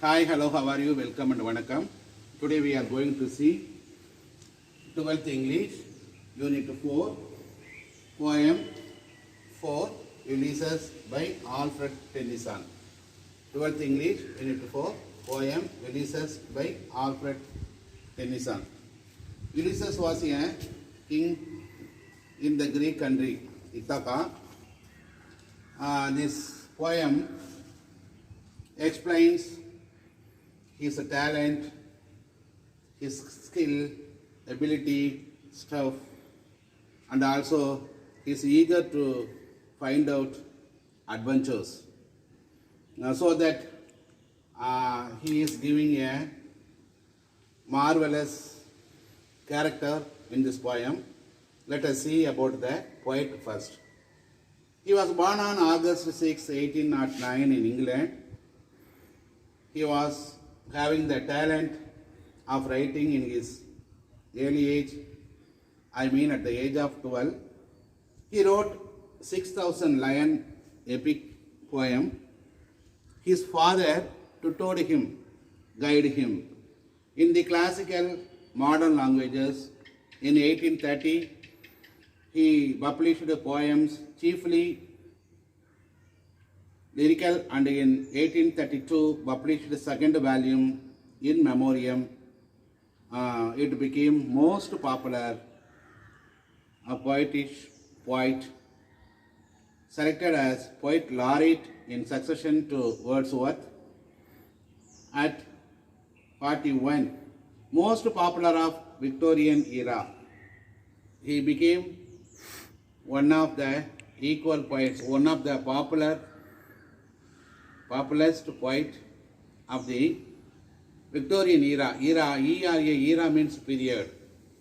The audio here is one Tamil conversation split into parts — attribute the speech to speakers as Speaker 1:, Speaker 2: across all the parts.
Speaker 1: Hi, hello, how are you? Welcome and vanakkam. Today we are going to see 12th English, Unit 4, Poem 4, Ulysses by Alfred Tennyson. 12th English, Unit 4, Poem Ulysses by Alfred Tennyson. Ulysses was a king in the Greek country, Ithaca. This poem explains his talent, his skill, ability, stuff, and also he's eager to find out adventures. So that he is giving a marvelous character in this poem. Let us see about the poet first. He was born on August 6, 1809 in England. He was having the talent of writing in his early age, at the age of 12. He wrote 6,000 line epic poem. His father tutored him, guided him in the classical modern languages. In 1830, he published poems chiefly lyrical, and in 1832 published the second volume in memoriam. It became most popular, a poetish poet, selected as poet laureate in succession to Wordsworth. At 41, most popular of Victorian era, he became one of the equal poets, one of the populist poet of the Victorian era. Era means period.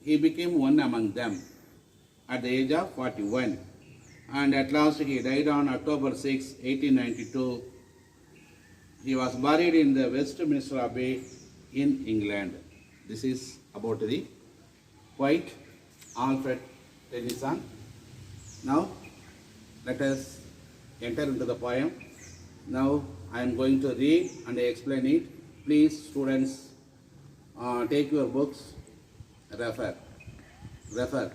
Speaker 1: He became one among them at the age of 41. And at last he died on October 6, 1892. He was buried in the Westminster Abbey in England. This is about the poet Alfred Tennyson. Now let us enter into the poem. Now I am going to read and explain it. Please, students, take your books, refer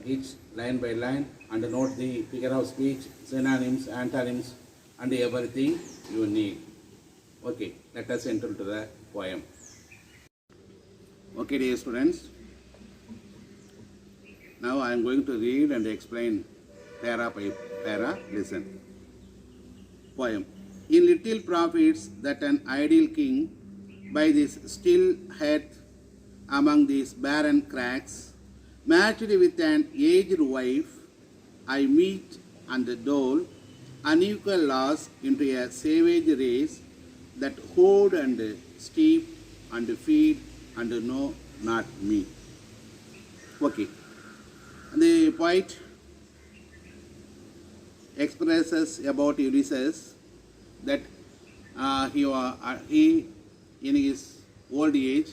Speaker 1: each line by line, and note the figure of speech, synonyms, antonyms, and everything you need. Okay, let us enter into the poem. Okay, dear students, now I am going to read and explain para by para. Listen. Poem. In little profits that an ideal king by this still head among these barren cracks, matched with an aged wife, I meet and dole unequal loss into a savage race that hoard and steep and feed and know not me. Okay. The poet expresses about Ulysses that he in his old age,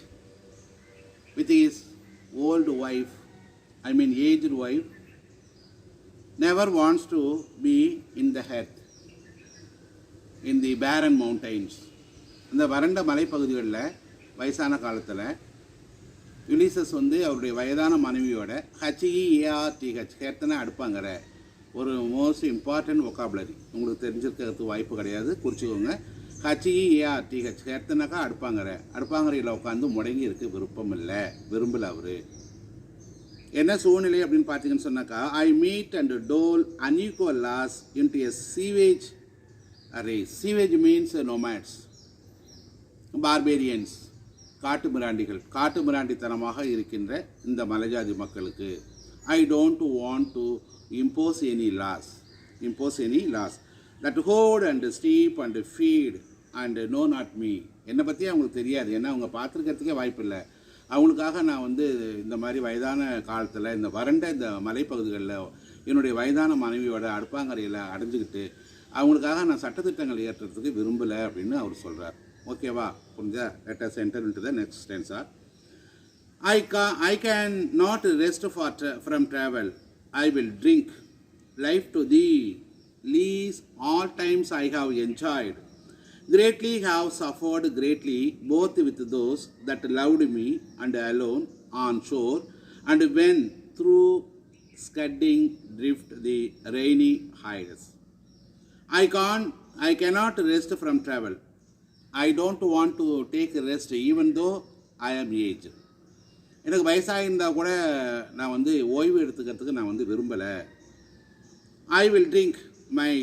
Speaker 1: with his old wife, aged wife, never wants to be in the earth, in the barren mountains. இந்த வறண்ட மலைப்பகுதிகளில் வயசான காலத்தில் யுலிசஸ் அவருடைய வயதான மனைவியோட HEARTH ஹெர்த்தனை அடுப்பாங்கிற ஒரு மோஸ்ட் இம்பார்ட்டன்ட் ஒக்காபுலரி உங்களுக்கு தெரிஞ்சிருக்கிறதுக்கு வாய்ப்பு கிடையாது, குறிச்சிக்கோங்க. HEARTH ஹெர்த்தனாக்கா அடுப்பாங்கரையில் உட்காந்து முடங்கி இருக்க விரும்பல அவர். என்ன சூழ்நிலை அப்படின்னு பார்த்தீங்கன்னு சொன்னாக்கா, I mete and dole unequal laws into a savage race. Savage means nomads, barbarians, காட்டுமிராண்டித்தனமாக இருக்கின்ற இந்த மலைஜாதி மக்களுக்கு I don't want to impose any laws that hold and steep and feed and know not me. என்னை பற்றி அவங்களுக்கு தெரியாது, ஏன்னா அவங்க பார்த்துருக்கிறதுக்கே வாய்ப்பு இல்லை. அவங்களுக்காக நான் இந்த மாதிரி வயதான காலத்தில் இந்த வறண்ட இந்த மலைப்பகுதிகளில் என்னுடைய வயதான மனைவியோட அடுப்பாங்கரையில் அடைஞ்சிக்கிட்டு அவங்களுக்காக நான் சட்டத்திட்டங்கள் ஏற்றுறதுக்கு விரும்பலை அப்படின்னு அவர் சொல்கிறார். ஓகேவா, புரிஞ்சா? Let us enter into the next ஸ்டென்ஸா. I can not rest from travel. I will drink life to thee, lease all times I have enjoyed. Greatly have suffered greatly, both with those that loved me and alone on shore, and when through scudding drift the rainy hides. I cannot rest from travel. I don't want to take a rest even though I am aged. எனக்கு வயசாகிருந்தால் கூட நான் வந்து ஓய்வு எடுத்துக்கிறதுக்கு நான் வந்து விரும்பலை. I will drink my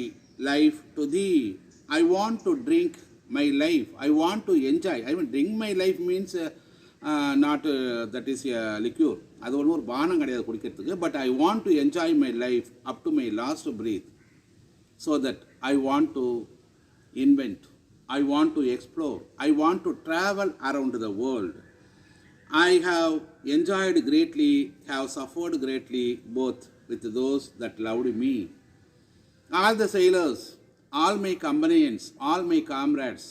Speaker 1: life to thee. I want to drink my life. I want to enjoy. I mean, drink my life means not that is a liquor. அது ஒன்றும் ஒரு பானம் கிடையாது குடிக்கிறதுக்கு. But I want to enjoy my life up to my last breath. So that I want to invent. I want to explore. I want to travel around the world. I have enjoyed greatly, have suffered greatly, both with those that loved me. All the sailors, all my companions, all my comrades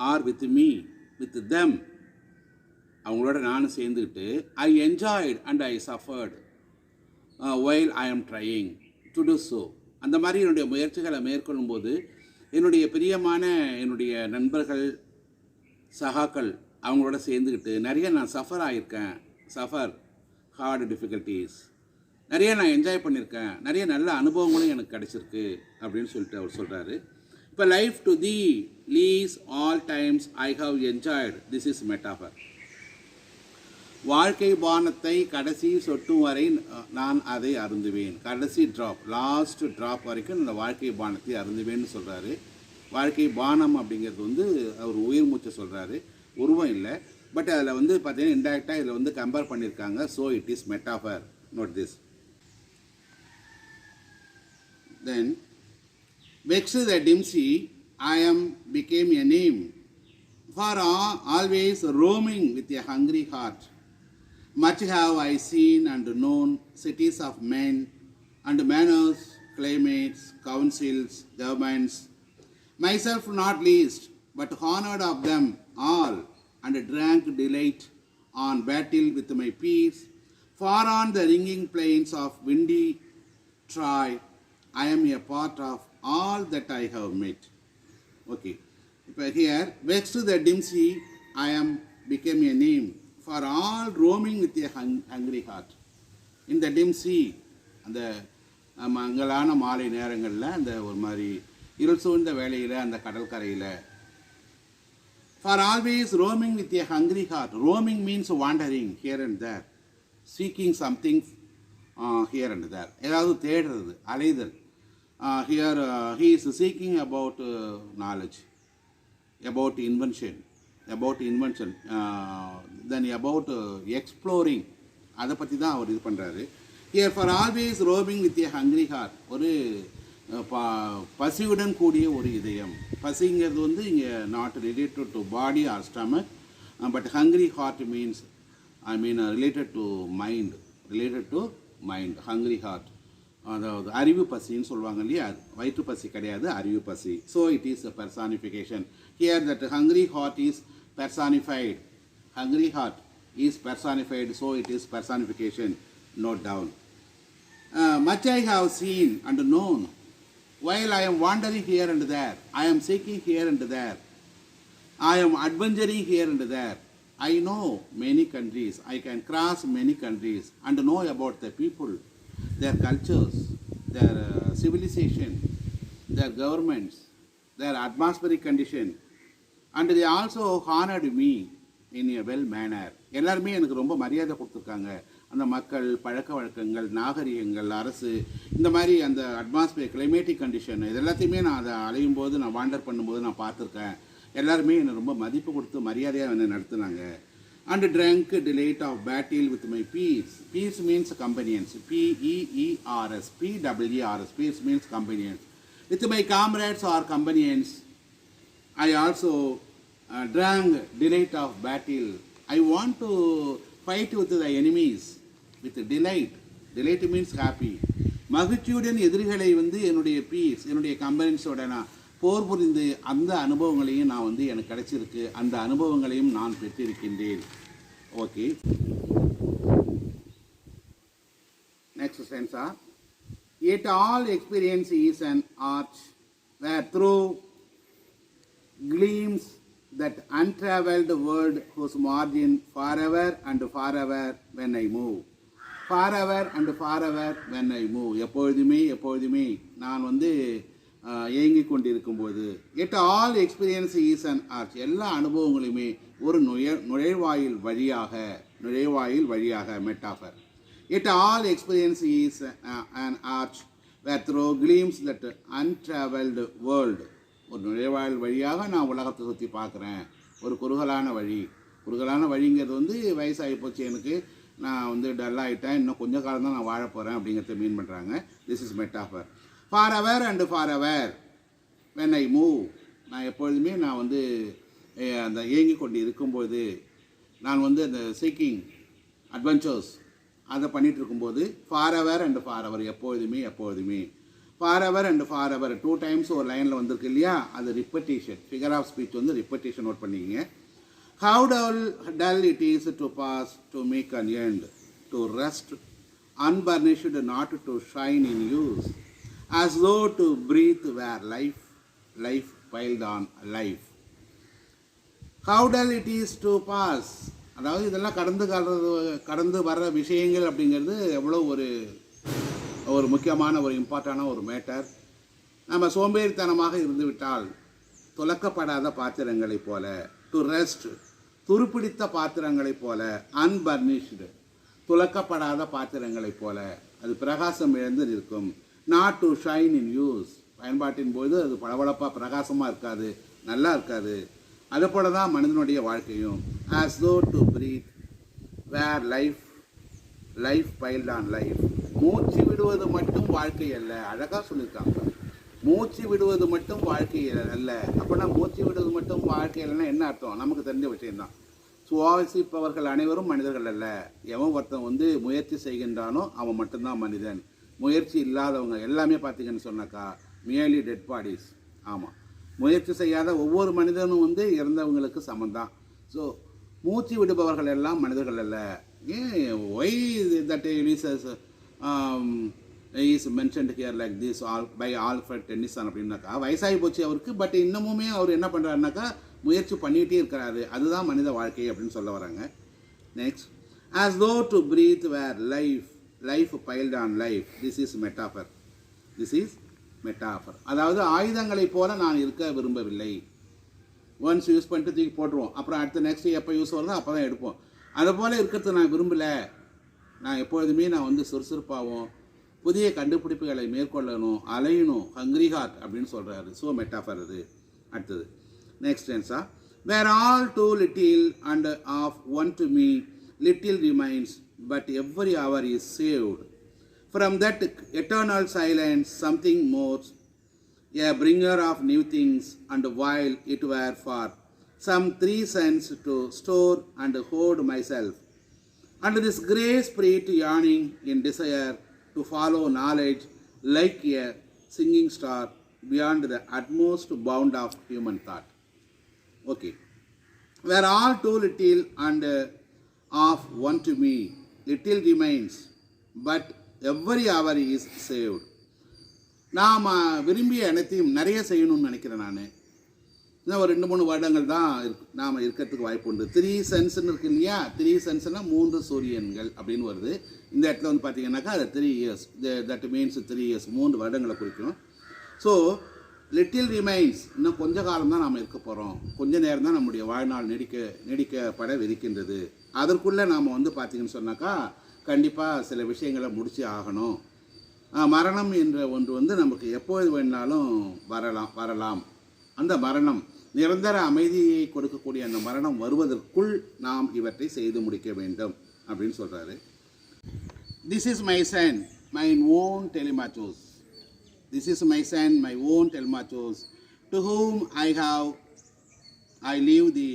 Speaker 1: are with me, with them. அவங்களோட நானும் சேர்ந்துக்கிட்டு I enjoyed and I suffered while I am trying to do so. அந்த மாதிரி என்னுடைய முயற்சிகளை மேற்கொள்ளும்போது என்னுடைய பிரியமான என்னுடைய நண்பர்கள் சகாக்கள் அவங்களோட சேர்ந்துக்கிட்டு நிறைய நான் சஃபர் ஆகியிருக்கேன். சஃபர் ஹார்ட் டிஃபிகல்ட்டிஸ் நிறைய நான் என்ஜாய் பண்ணியிருக்கேன். நிறைய நல்ல அனுபவங்களும் எனக்கு கிடச்சிருக்கு அப்படின்னு சொல்லிட்டு அவர் சொல்கிறாரு. இப்போ life to the lees all times I have enjoyed. This is metaphor. வாழ்க்கை பானத்தை கடைசி சொட்டும் வரை நான் அதை அருந்துவேன். கடைசி ட்ராப், லாஸ்ட் ட்ராப் வரைக்கும் இந்த வாழ்க்கை பானத்தை அருந்துவேன்னு சொல்கிறாரு. வாழ்க்கை பானம் அப்படிங்கிறது வந்து அவர் உயிர் மூச்சை சொல்கிறாரு, உருவம் இல்லை. பட் அதில் வந்து பார்த்தீங்கன்னா இன்டெரக்டாக இதில் வந்து கம்பேர் பண்ணியிருக்காங்க. So it is metaphor. Note this. Then vexed the dim sea, I am became a name, for always roaming with a hungry heart. Much have I seen and known, cities of men, and manners, climates, councils, governments, myself not least, but honored of them all, and drank delight on battle with my peers, far on the ringing plains of windy Troy. I am a part of all that I have met. Okay. Here, vexed the dim sea, I am became a name, for all roaming with a hungry heart. In the dim sea, அந்த மங்கலான மாலை நேரங்களில் அந்த ஒரு மாதிரி இருள் சூழ்ந்த வேளையில் அந்த கடற்கரையில், for always roaming with a hungry heart. Roaming means wandering here and there, seeking something here and there. ஏதாவது தேடுறது, அலைதல். Here he is seeking about knowledge, about invention, then about exploring. அதை பற்றி தான் அவர் இது பண்ணுறாரு. Here for always roaming with a hungry heart. ஒரு பசியுடன் கூடிய ஒரு இதயம். பசிங்கிறது வந்து இங்கே not related to body or stomach, but hungry heart means related to mind. Hungry heart அதாவது அறிவு பசின்னு சொல்லுவாங்க இல்லையா, வயிற்று பசி கிடையாது, அறிவு பசி. So it is a personification. Here that hungry heart is personified. Hungry heart is personified, so it is personification. Note down. Much I have seen and known, while I am wandering here and there. I am seeking here and there. I am adventuring here and there. I know many countries. I can cross many countries and know about the people, their cultures, their civilization, their governments, their atmospheric condition. And they also honored me in a well manner. எல்லாருமே எனக்கு ரொம்ப மரியாதை கொடுத்துருக்காங்க. அந்த மக்கள், பழக்க வழக்கங்கள், நாகரிகங்கள், அரசு, இந்த மாதிரி அந்த அட்மாஸ்பியர், கிளைமேட்டிக் கண்டிஷன், இது எல்லாத்தையுமே நான் அதை அலையும் போது, நான் வாண்டர் பண்ணும்போது நான் பார்த்துருக்கேன். எல்லாருமே என்னை ரொம்ப மதிப்பு கொடுத்து மரியாதையாக என்னை நடத்துனாங்க. And drunk delight of battle with my peers. Peers means companions. PEERS. PEERS. Peers means companions. With my comrades or companions I also drank delight of battle. I want to fight with the enemies with delight. Delight means happy. மகிழ்ச்சியுடன் எதிரிகளை வந்து என்னுடைய பீஸ், என்னுடைய கம்பெனிஸோட நான் போர் புரிந்து அந்த அனுபவங்களையும் நான் வந்து எனக்கு கிடைச்சிருக்கு. அந்த அனுபவங்களையும் நான் பெற்றிருக்கின்றேன். ஓகே, நெக்ஸ்ட் சென்ஸா. Yet all experience is an art where through gleams that untraveled world whose margin forever and forever when I move. Forever and forever when I move. எப்பொழுதுமே நான் வந்து ஏங்கிக் கொண்டிருக்கும்போது yet all experience is an arch, எல்லா அனுபவங்களுமே ஒரு நுழைவாயில் வழியாக metaphor. Yet all experience is an arch where through gleams that untravelled world. ஒரு நுழைவாயில் வழியாக நான் உலகத்தை சுற்றி பார்க்குறேன். ஒரு குறுகலான வழிங்கிறது வந்து வயசாகி போச்சு எனக்கு, நான் வந்து டல்லாகிட்டேன், இன்னும் கொஞ்சம் காலம் தான் நான் வாழ போகிறேன் அப்படிங்கிறத மீன் பண்ணுறாங்க. This is metaphor. For ever when I move, நான் எப்பொழுதுமே நான் வந்து அந்த ஏங்கி கொண்டு இருக்கும்போது, நான் வந்து அந்த சீக்கிங் அட்வென்ச்சர்ஸ் அதை பண்ணிகிட்டு இருக்கும்போது ஃபார் எவர் எப்பொழுதுமே ஃபார் எவர் 2 times ஒரு லைனில் வந்திருக்கு இல்லையா, அது ரிப்பட்டேஷன், ஃபிகர் ஆஃப் ஸ்பீச் வந்து ரிப்பட்டேஷன் நோட் பண்ணிக்கிங்க. How dull it is to pass, to make an end, to rest unburnished, not to shine in use, as though to breathe were life piled on life. How dull it is to pass, அதாவது இதெல்லாம் கடந்து வர்ற விஷயங்கள் அப்படிங்கிறது எவ்வளோ ஒரு முக்கியமான ஒரு இம்பார்ட்டண்டான ஒரு மேட்டர். நம்ம சோம்பேறித்தனமாக இருந்துவிட்டால் துலக்கப்படாத பாத்திரங்களைப் போல, டு ரெஸ்ட் துருப்பிடித்த பாத்திரங்களைப் போல, அன்பர்னிஷ்டு துலக்கப்படாத பாத்திரங்களைப் போல அது பிரகாசம் இழந்து இருக்கும். Not to shine in use, பயன்பாட்டின் போது அது பளபளப்பாக பிரகாசமாக இருக்காது, நல்லா இருக்காது. அது போல தான் மனிதனுடைய வாழ்க்கையும். As though to breathe were life piled on life. மூச்சு விடுவது மட்டும் வாழ்க்கை அல்ல, அழகாக சொல்லியிருக்காங்க. மூச்சு விடுவது மட்டும் வாழ்க்கை அல்ல. அப்படின்னா மூச்சு விடுவது மட்டும் வாழ்க்கை இல்லைன்னா என்ன அர்த்தம்? நமக்கு தெரிஞ்ச விஷயம்தான். சுவாசிப்பவர்கள் அனைவரும் மனிதர்கள் அல்ல. எவன் ஒருத்தன் வந்து முயற்சி செய்கின்றானோ அவன் மட்டும்தான் மனிதன். முயற்சி இல்லாதவங்க எல்லாமே பார்த்தீங்கன்னு சொன்னாக்கா மியர்லி டெட் பாடிஸ். ஆமாம், முயற்சி செய்யாத ஒவ்வொரு மனிதனும் வந்து இறந்தவங்களுக்கு சமந்தான். ஸோ மூச்சு விடுபவர்கள் எல்லாம் மனிதர்கள் அல்ல. ஏன் why that is mentioned here like this by Alfred Tennyson அப்படின்னாக்கா, வயசாகி போச்சு அவருக்கு, பட் இன்னமுமே அவர் என்ன பண்ணுறாருனாக்கா முயற்சி பண்ணிகிட்டே இருக்கிறாரு. அதுதான் மனித வாழ்க்கை அப்படின்னு சொல்ல வராங்க. Next, as though to breathe were life piled on life. This is metaphor. அதாவது ஆயுதங்களைப் போல நான் இருக்க விரும்பவில்லை. ஒன்ஸ் யூஸ் பண்ணிட்டு தூக்கி போட்டுருவோம், அப்புறம் அடுத்த நெக்ஸ்ட் எப்போ யூஸ் வருதோ அப்போ தான் எடுப்போம். அதை போல் இருக்கிறது நான் விரும்பலை. நான் எப்பொழுதுமே நான் வந்து சுறுசுறுப்பாகவும் புதிய கண்டுபிடிப்புகளை மேற்கொள்ளணும், அலையணும், ஹங்க்ரி ஹார்ட் அப்படின்னு சொல்கிறாரு. ஸோ மெட்டாஃபர் அது. அடுத்தது நெக்ஸ்ட் டென்ஸா, were all too little and of one to me little remains but every hour is saved from that eternal silence something more, a bringer of new things, and while it were for some 3 cents to store and hoard myself, and this grey spirit yearning in desire to follow knowledge like a singing star beyond the utmost bound of human thought. Okay, were all too little and of one to me, little remains, but every hour is saved. நாம் விரும்பிய அனைத்தையும் நிறைய செய்யணும்னு நினைக்கிறேன். நான் இன்னும் ஒரு 2-3 வருடங்கள் தான் நாம் இருக்கிறதுக்கு வாய்ப்பு உண்டு. 3 சன்ஸ்ன்னு இருக்கு இல்லையா, 3 சன்ஸ்னால் 3 சூரியன்கள் அப்படின்னு வருது. இந்த இடத்துல வந்து பார்த்தீங்கன்னாக்கா அது 3 years, தட் மீன்ஸ் 3 years, 3 வருடங்களை குறிக்கும். ஸோ லிட்டில் ரிமைன்ஸ், இன்னும் கொஞ்ச காலம் தான் நாம் இருக்க போகிறோம், கொஞ்ச நேரம் தான் நம்முடைய வாழ்நாள் நீடிக்கப்பட விதிக்கின்றது. அதற்குள்ளே நாம் வந்து பார்த்திங்கன்னு சொன்னாக்கா கண்டிப்பாக சில விஷயங்களை முடிச்சு ஆகணும். மரணம் என்ற ஒன்று வந்து நமக்கு எப்போது வேணாலும் வரலாம். அந்த மரணம் நிரந்தர அமைதியை கொடுக்கக்கூடிய அந்த மரணம் வருவதற்குள் நாம் இவற்றை செய்து முடிக்க வேண்டும் அப்படின்னு சொல்கிறாரு. This is my son my own Telemachus. This is my son my own Telemachus to whom I leave the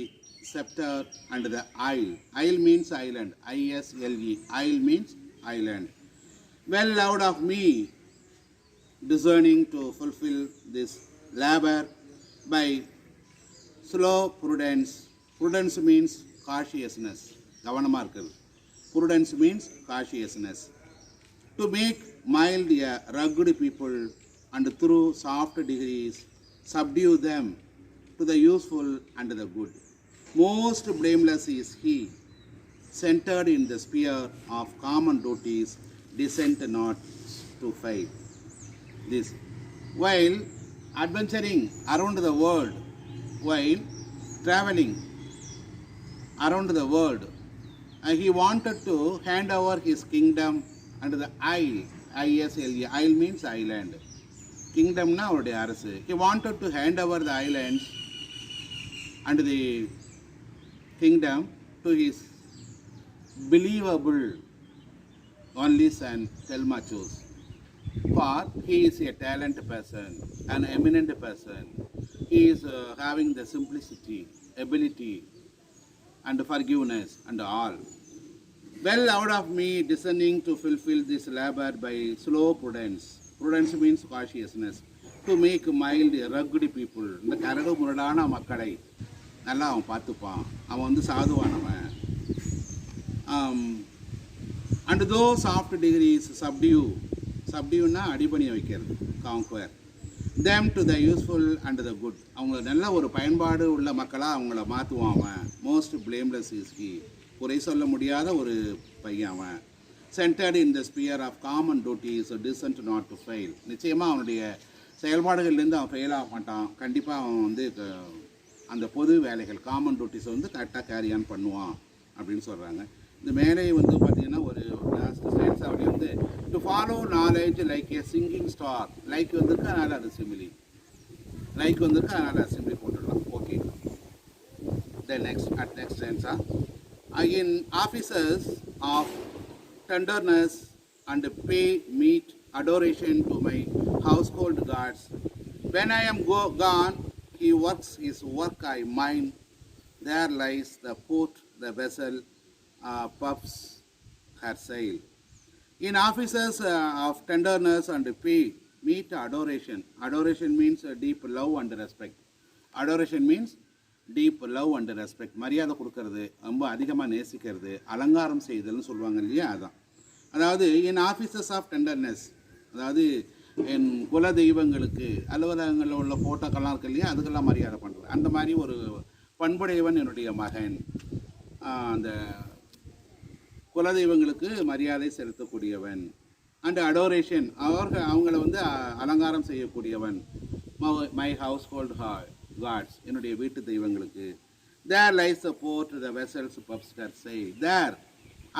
Speaker 1: scepter and the isle. Isle means island. I-S-L-E. Isle means island. Well loved of me, discerning to fulfill this labor by slow prudence. Prudence means cautiousness. கவனமாக இருக்குது. Prudence means cautiousness. To make mild a rugged people and through soft degrees subdue them. to the useful and the good. Most blameless is he, centered in the sphere of common duties, descent not to fail. This, while adventuring around the world, while traveling around the world, he wanted to hand over his kingdom and the isle, ISLE, isle means island. Kingdom na அவருடைய அரசு. He wanted to hand over the islands and the kingdom to his believable only son Telmachus. For he is a talented person, an eminent person. He is having the simplicity, ability, and forgiveness and all. Well out of me discerning to fulfill this labor by slow prudence. Prudence means cautiousness. To make mild, rugged people. இந்த கரடு முரடான மக்களை நல்லா அவன் பார்த்துப்பான். அவன் வந்து சாதுவானவன். And those soft degrees subdue. Subdueனா அடிபணிய வைக்கிறது. Conquer. Them to the useful and the good. அவங்க நல்ல ஒரு பயன்பாடு உள்ள மக்களாக அவங்கள மாற்றுவான் அவன். Most blameless is he. குறை சொல்ல முடியாத ஒரு பையன் அவன். Centered in the sphere of common duties, descent not to fail. நிச்சயமாக அவனுடைய செயல்பாடுகள்லேருந்து அவன் ஃபெயில் ஆக மாட்டான். கண்டிப்பாக அவன் வந்து அந்த பொது வேலைகள் காமன் டியூட்டிஸை வந்து கரெக்டாக கேரி ஆன் பண்ணுவான் அப்படின்னு சொல்கிறாங்க. இந்த மேலே வந்து பார்த்திங்கன்னா ஒரு லாஸ்ட் ஸ்லைட்ஸ் அப்படி வந்து to follow knowledge like A singing star. Like வந்திருக்கு அதனால் அது சிமிலி. லைக் வந்திருக்கு அதனால் அது சிமிலி போட்டுடலாம். ஓகே. தென் நெக்ஸ்ட் சென்ஸா in officers of tenderness and pay meet adoration to my household gods. When I am gone, he works his work I mine. There lies the port, the vessel puffs her sail. In offices of tenderness and pay meet adoration. Adoration means deep love and respect. Adoration means deep love and respect. மரியாதை கொடுக்கறது, ரொம்ப அதிகமாக நேசிக்கிறது, அலங்காரம் செய்தல்னு சொல்லுவாங்க இல்லையா, அதான். அதாவது என் ஆஃபீஸஸ் ஆஃப் டெண்டர்னஸ், அதாவது என் குல தெய்வங்களுக்கு அலுவலகங்களில் உள்ள ஃபோட்டோக்கெல்லாம் இருக்கு இல்லையா, அதுக்கெல்லாம் மரியாதை பண்ணுறது. அந்த மாதிரி ஒரு பண்புடையவன் என்னுடைய மகன். அந்த குலதெய்வங்களுக்கு மரியாதை செலுத்தக்கூடியவன். அண்ட் அடோரேஷன், அவங்கள வந்து அலங்காரம் செய்யக்கூடியவன். மை ஹவுஸ் ஹோல்ட் காட்ஸ், என்னுடைய வீட்டு தெய்வங்களுக்கு. There lies the port, the vessels puffs her sail. There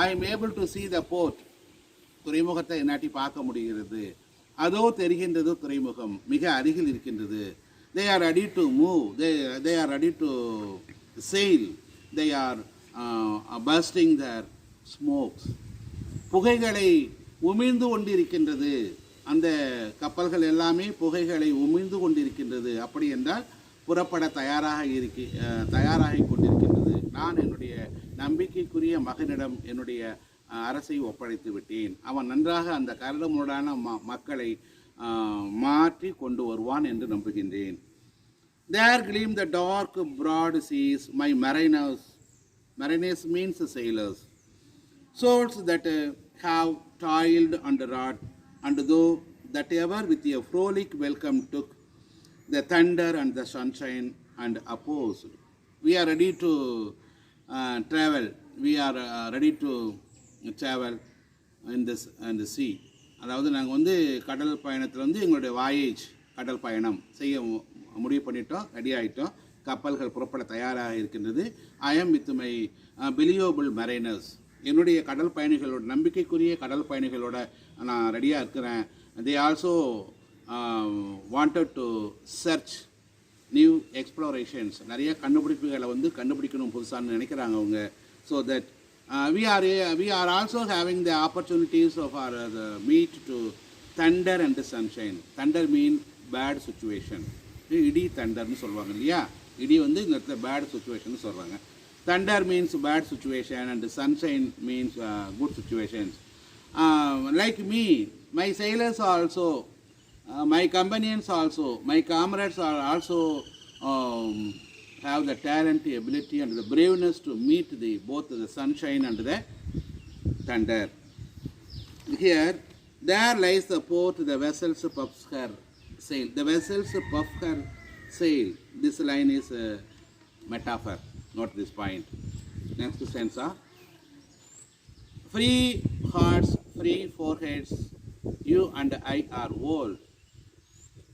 Speaker 1: I am able to see the port. துறைமுகத்தை என்னாட்டி பார்க்க முடிகிறது. அதோ தெரிகின்றது துறைமுகம், மிக அருகில் இருக்கின்றது. they are ready to move, they are ready to sail, they are bursting their smokes. புகைகளை உமிழ்ந்து கொண்டிருக்கின்றது. அந்த கப்பல்கள் எல்லாமே புகைகளை உமிழ்ந்து கொண்டிருக்கின்றது. அப்படி என்றால் புறப்பட தயாராகி கொண்டிருக்கின்றது. நான் என்னுடைய நம்பிக்கைக்குரிய மகனிடம் என்னுடைய அரசை ஒப்படைத்து விட்டேன். அவன் நன்றாக அந்த கரடுமுரடான மக்களை மாற்றி கொண்டு வருவான் என்று நம்புகின்றேன். There gleam the dark broad seas, my mariners. Mariners means sailors. Souls that have toiled and wrought, and though that ever with a frolic welcome took the thunder and the sunshine and opposed. We are ready to travel. We are ready to travel in the sea. அதாவது நாங்கள் வந்து கடல் பயணத்தில் வந்து எங்களுடைய வாயேஜ், கடல் பயணம் செய்ய முடிவு பண்ணிட்டோம், ரெடி ஆகிட்டோம். கப்பல்கள் புறப்பட தயாராக இருக்கின்றது. I am with my reliable mariners. என்னுடைய கடல் பயணிகளோட, நம்பிக்கைக்குரிய கடல் பயணிகளோட நான் ரெடியாக இருக்கிறேன். They also wanted to search new explorations. நிறைய கண்டுபிடிப்புகளை வந்து கண்டுபிடிக்கணும் புதுசான்னு நினைக்கிறாங்க அவங்க. So that we are also having the opportunities of our meet to thunder and sunshine. Thunder mean bad situation. இடி தண்டர்னு சொல்லுவாங்க இல்லையா, இடி வந்து இந்த இடத்துல பேட் சுச்சுவேஷன் சொல்கிறாங்க. thunder means bad situation and sunshine means good situations. Like me, my sailors are also, my companions also, my comrades are also have the talent, the ability and the braveness to meet both the sunshine and the thunder. Here, there lies the port, the vessels puff her sail. The vessels puff her sail. This line is a metaphor, not this point. Next stanza. Free hearts, free foreheads, you and I are old.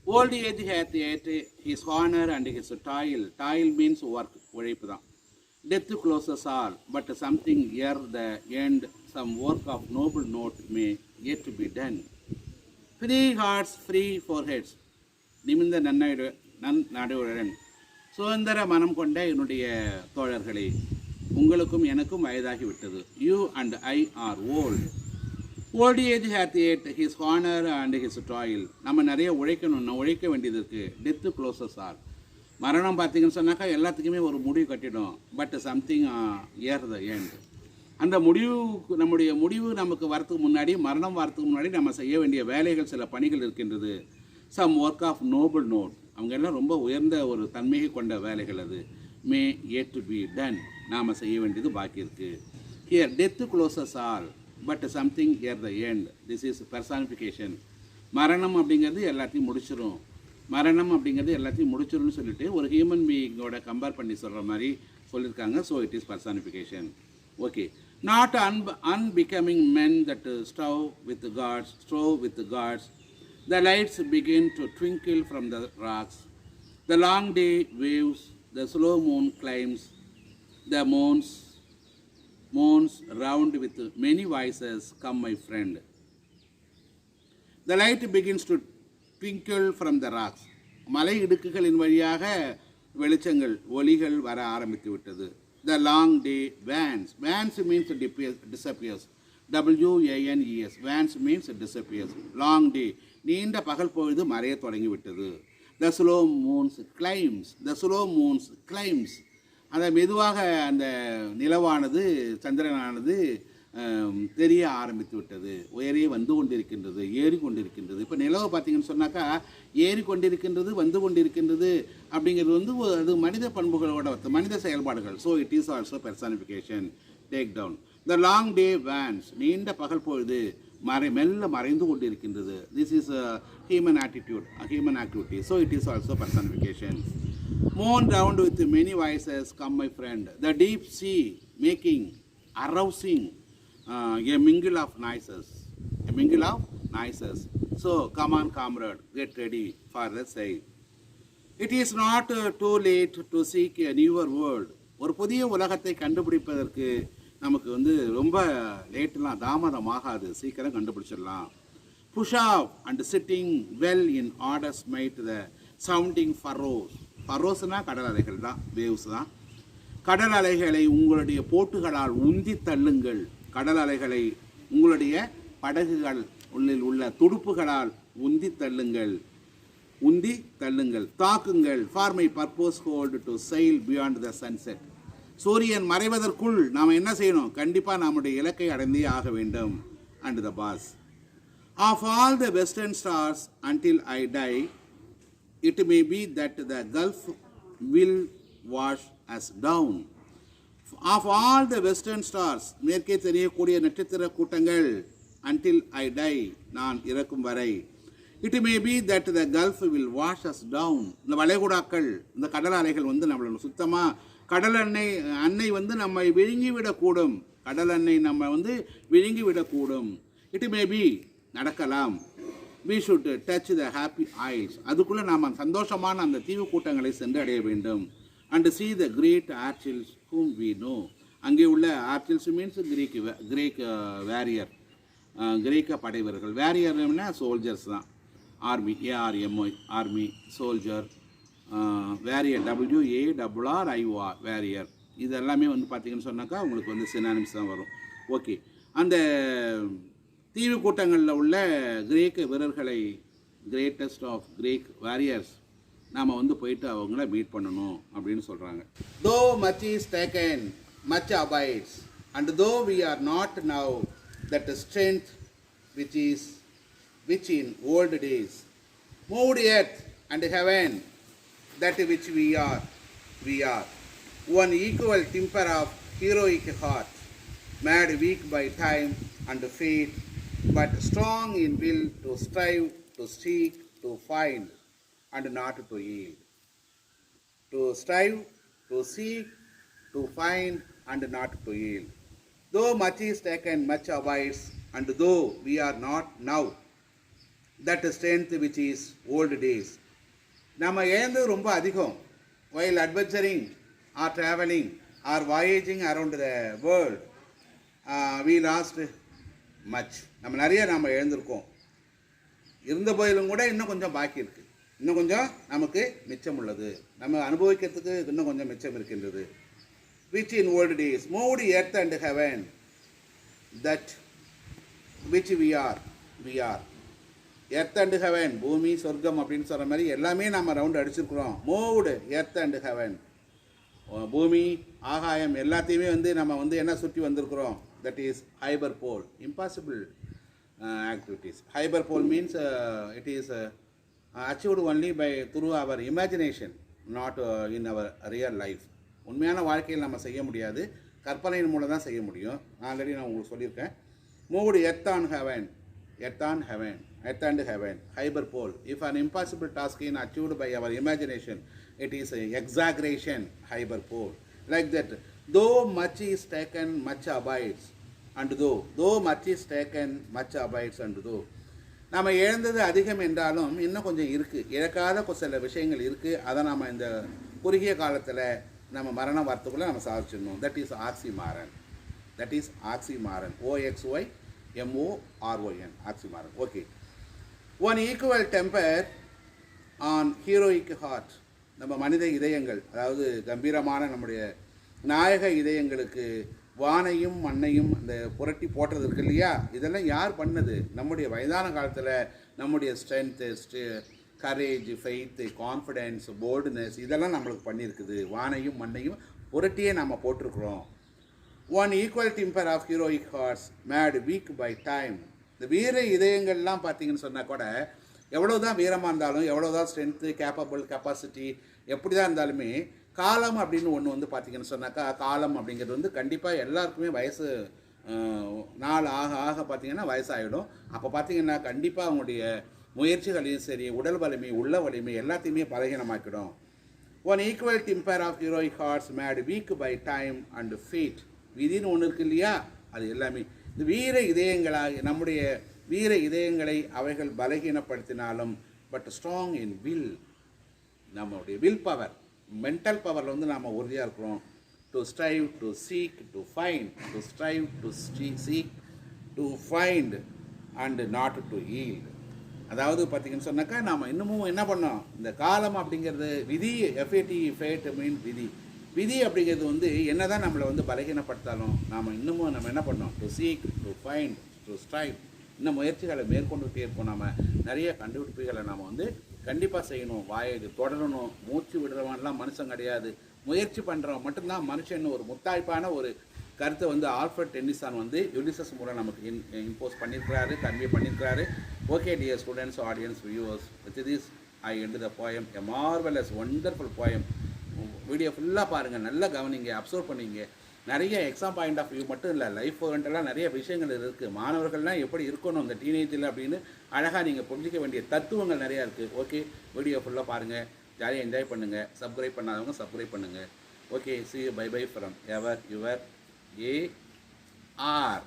Speaker 1: Old age hath yet his honor and his toil. Toil means work, உழைப்பு தான். Death closes all, but something ere the end, some work of noble note may yet be done. Free hearts, free foreheads. நிமிர்ந்த நடையுடன் சுதந்திர மனம் கொண்ட என்னுடைய தோழர்களே, உங்களுக்கும் எனக்கும் வயதாகிவிட்டது. You and I are old. Old age hath yet his honour and his toil. நம்ம நிறைய உழைக்க வேண்டியது இருக்குது. Death closes all. மரணம் பார்த்தீங்கன்னு சொன்னாக்கா எல்லாத்துக்குமே ஒரு முடிவு கட்டிடும். But something ere the end. அந்த நம்முடைய முடிவு நமக்கு வரத்துக்கு முன்னாடி, மரணம் வரத்துக்கு முன்னாடி நம்ம செய்ய வேண்டிய வேலைகள், சில பணிகள் இருக்கின்றது. Some work of noble note. அவங்க எல்லாம் ரொம்ப உயர்ந்த ஒரு தன்மையை கொண்ட வேலைகள். அது மே yet to be done. நாம் செய்ய வேண்டியது பாக்கி இருக்குது. Here death closes all but something ere the end. This is personification. மரணம் அப்படிங்கிறது எல்லாத்தையும் முடிச்சிடும். மரணம் அப்படிங்கிறது எல்லாத்தையும் முடிச்சிடும்னு சொல்லிட்டு ஒரு ஹியூமன் பீயிங்கோட கம்பேர் பண்ணி சொல்கிற மாதிரி சொல்லியிருக்காங்க. So it is personification. Okay. Not unbecoming men that strove with gods. The lights begin to twinkle from the rocks. The long day waves, the slow moon climbs, the moons round with many voices, come my friend. The light begins to twinkle from the rocks. மலை இடுக்குகளின் வழியாக வெளிச்சங்கள், ஒளிகள் வர ஆரம்பித்து விட்டது. The long day wanes. Wanes means disappears. WANES. Wanes means disappears. Long day. நீண்ட பகல் பொழுது மறைய தொடங்கிவிட்டது. The slow moons climbs. அந்த மெதுவாக அந்த நிலவானது, சந்திரனானது தெரிய ஆரம்பித்து விட்டது. உயரே வந்து கொண்டிருக்கின்றது, ஏறி கொண்டிருக்கின்றது. இப்போ நிலவை பார்த்தீங்கன்னு சொன்னாக்கா ஏறி கொண்டிருக்கின்றது, வந்து கொண்டிருக்கின்றது அப்படிங்கிறது வந்து அது மனித பண்புகளோட மனித செயல்பாடுகள். So it is also personification. Take down. The long day wanes. நீண்ட பகல் பொழுது மெல்ல மறைந்து கொண்டிருக்கின்றது. This is human activity. So it is also personification. Moan round with many voices, come my friend. The deep sea making, arousing a mingle of noises. So come on, comrade, get ready for the sail. It is not too late to seek a newer world. ஒரு புதிய உலகத்தை கண்டுபிடிப்பதற்கு நமக்கு வந்து ரொம்ப லேட்லாம் தாமதமாகாது. சீக்கிரம் கண்டுபிடிச்சிடலாம். Push off and sitting well in order smite the sounding furrows. ஃபரோஸ்னா கடல் அலைகள் தான், வேவ்ஸ் தான். கடல் அலைகளை உங்களுடைய போட்டுகளால் உந்தி தள்ளுங்கள். கடல் அலைகளை உங்களுடைய படகுகள் உள்ள துடுப்புகளால் உந்தி தள்ளுங்கள். தாக்குங்கள். For my purpose hold to sail beyond the sunset. சூரியன் மறைவதற்குள் நாம் என்ன செய்யணும்? கண்டிப்பாக நம்முடைய இலக்கை அடைந்தே ஆக வேண்டும். And the baths of all the western stars until I die, it may be that the gulf will wash us down. Of all the western stars, மேற்கே தெரியக்கூடிய நட்சத்திர கூட்டங்கள், until I die, நான் இறக்கும் வரை, it may be that the gulf will wash us down. இந்த வளைகுடாக்கள், இந்த கடல் அலைகள் வந்து நம்மளை சுத்தமாக கடல் அன்னை வந்து நம்மை விழுங்கிவிடக்கூடும். it may be நடக்கலாம். We should touch the happy isles. அதுக்குள்ளே நாம் சந்தோஷமான அந்த தீவு கூட்டங்களை சென்று அடைய வேண்டும். And see the great archils whom we know. அங்கே உள்ள ஆர்ச்சில்ஸ் மீன்ஸ் கிரேக் வேரியர், கிரேக்க படைவர்கள். வேரியர்னா சோல்ஜர்ஸ் தான். Army, ARMY, army, soldier. Warrior, WARRIOR, warrior. இது எல்லாமே வந்து பார்த்தீங்கன்னு சொன்னாக்கா உங்களுக்கு வந்து சினானிம்ஸ் தான் வரும். ஓகே. அந்த தீவு கூட்டங்களில் உள்ள கிரேக்க வீரர்களை, கிரேட்டஸ்ட் ஆஃப் கிரேக் வாரியர்ஸ், நாம் வந்து போயிட்டு அவங்கள மீட் பண்ணணும் அப்படின்னு சொல்கிறாங்க. Though much is taken much abides and though we are not now that strength which in old days moved earth and heaven, that which we are one equal temper of heroic heart, made weak by time and fate, but strong in will to strive, to seek, to find, and not to yield. to strive, to seek, to find, and not to yield. Though much is taken, much abides, and though we are not now, that strength which is old days. நம்ம இழந்தது ரொம்ப அதிகம். While adventuring or traveling or voyaging around the world, we lost much. நம்ம நிறைய நம்ம இழந்திருக்கோம். இருந்த போதிலும் கூட இன்னும் கொஞ்சம் பாக்கி இருக்குது. இன்னும் கொஞ்சம் நமக்கு மிச்சம் உள்ளது. நம்ம அனுபவிக்கிறதுக்கு இன்னும் கொஞ்சம் மிச்சம் இருக்கின்றது. Which in old days moved earth and heaven, that which we are. Earth and heaven, பூமி சொர்க்கம் அப்படின்னு சொல்கிற மாதிரி எல்லாமே நம்ம ரவுண்டு அடிச்சிருக்கிறோம். மூவ்டு எர்த் அண்ட் ஹெவன், பூமி ஆகாயம் எல்லாத்தையுமே நம்ம என்ன சுற்றி வந்திருக்கிறோம். That is hyperbole, impossible activities. Hyperbole means it is achieved only by through our imagination, not in our real life. உண்மையான வாழ்க்கையில் நம்ம செய்ய முடியாது, கற்பனையின் மூலம் தான் செய்ய முடியும். ஆல்ரெடி நான் உங்களுக்கு சொல்லியிருக்கேன். Moved earth on heaven, earth and heaven, hyperbole. If an impossible task is achieved by our imagination, it is an exaggeration, hyperbole. Like that, though much is taken, much abides, and though much is taken, much abides, and though. நம்ம இழந்தது அதிகம் என்றாலும் இன்னும் கொஞ்சம் இருக்குது, இழக்காத சில விஷயங்கள் இருக்குது. அதை நம்ம இந்த குறுகிய காலத்தில் நம்ம மரணம் வரத்துக்குள்ளே நம்ம சாதிச்சிடணும். That is oxymoron. OXY MORON, oxymoron. Okay. One equal temper on heroic heart. நம்ம மனித இதயங்கள், அதாவது கம்பீரமான நம்முடைய நாயக இதயங்களுக்கு வானையும் மண்ணையும் அந்த புரட்டி போட்டுறது இருக்கு இல்லையா, இதெல்லாம் யார் பண்ணது? நம்முடைய வயதான காலத்தில் நம்முடைய strength, courage, faith, confidence, boldness இதெல்லாம் நம்மளுக்கு பண்ணியிருக்குது. வானையும் மண்ணையும் புரட்டியே நம்ம போட்டிருக்கிறோம். One equal temper of heroic hearts made weak by time. இந்த வீர இதயங்கள்லாம் பார்த்தீங்கன்னு சொன்னால் கூட எவ்வளோதான் வீரமாக இருந்தாலும், எவ்வளோதான் ஸ்ட்ரென்த்து, கெப்பாசிட்டி எப்படி தான் இருந்தாலுமே காலம் அப்படின்னு ஒன்று பார்த்தீங்கன்னு சொன்னாக்கா, காலம் அப்படிங்கிறது கண்டிப்பாக எல்லாருக்குமே வயசு நாள் ஆக ஆக பார்த்தீங்கன்னா வயசாகிடும். அப்போ பார்த்தீங்கன்னா கண்டிப்பாக அவங்களுடைய முயற்சிகளையும் சரி, உடல் வலிமை, உள்ள வலிமை எல்லாத்தையுமே பலகீனமாக்கிடும். One equal temper of heroic hearts made weak by time and fate. விதின்னு ஒன்று இருக்கு இல்லையா, அது எல்லாமே இந்த வீர இதயங்களாக நம்முடைய வீர இதயங்களை அவைகள் பலகீனப்படுத்தினாலும், பட் ஸ்ட்ராங் இன் வில், நம்மளுடைய வில் பவர், மென்டல் பவரில் நாம் உறுதியாக இருக்கிறோம். To strive, to seek, to find, to strive, to seek, to find and not to yield. அதாவது பார்த்திங்கன்னு சொன்னாக்கா நாம் இன்னமும் என்ன பண்ணோம், இந்த காலம் அப்படிங்கிறது விதி, ஃபேட் மீன் விதி அப்படிங்கிறது என்ன தான் நம்மளை பலகீனப்படுத்தாலும் நாம் இன்னமும் நம்ம என்ன பண்ணோம், to seek, to find, to strive, இன்னும் முயற்சிகளை மேற்கொண்டுகிட்டே இருப்போம். நம்ம நிறைய கண்டுபிடிப்புகளை நாம் கண்டிப்பாக செய்யணும். வாயை தொடரணும். மூச்சு விடுறவன்லாம் மனுஷன் கிடையாது, முயற்சி பண்ணுறவன் மட்டும்தான் மனுஷன். ஒரு முத்தாய்ப்பான ஒரு கருத்தை ஆல்ஃபர்ட் டென்னிசான் யுலிசஸ் மூலம் நமக்கு இம்போஸ் பண்ணியிருக்கிறாரு, கன்வே பண்ணியிருக்கிறாரு. Okay dear students, audience, viewers, with this I end the poem, a marvellous wonderful poem. Video ஃபுல்லாக பாருங்கள், நல்லா கவனிங்க, அப்சர்வ் பண்ணிங்க. நிறைய எக்ஸாம் பாயிண்ட் ஆஃப் வியூ மட்டும் இல்லை, லைஃப் ஓரியன்டெல்லாம் நிறைய விஷயங்கள் இருக்குது. மாணவர்கள்லாம் எப்படி இருக்கணும் இந்த டீனேஜில் அப்படின்னு அழகாக நீங்கள் புரிஞ்சிக்க வேண்டிய தத்துவங்கள் நிறையா இருக்குது. ஓகே, வீடியோ ஃபுல்லாக பாருங்கள், ஜாலியாக என்ஜாய் பண்ணுங்கள். சப்ஸ்கிரைப் பண்ணாதவங்க சப்ஸ்கிரைப் பண்ணுங்கள். Okay, see you, bye bye from ever your AR.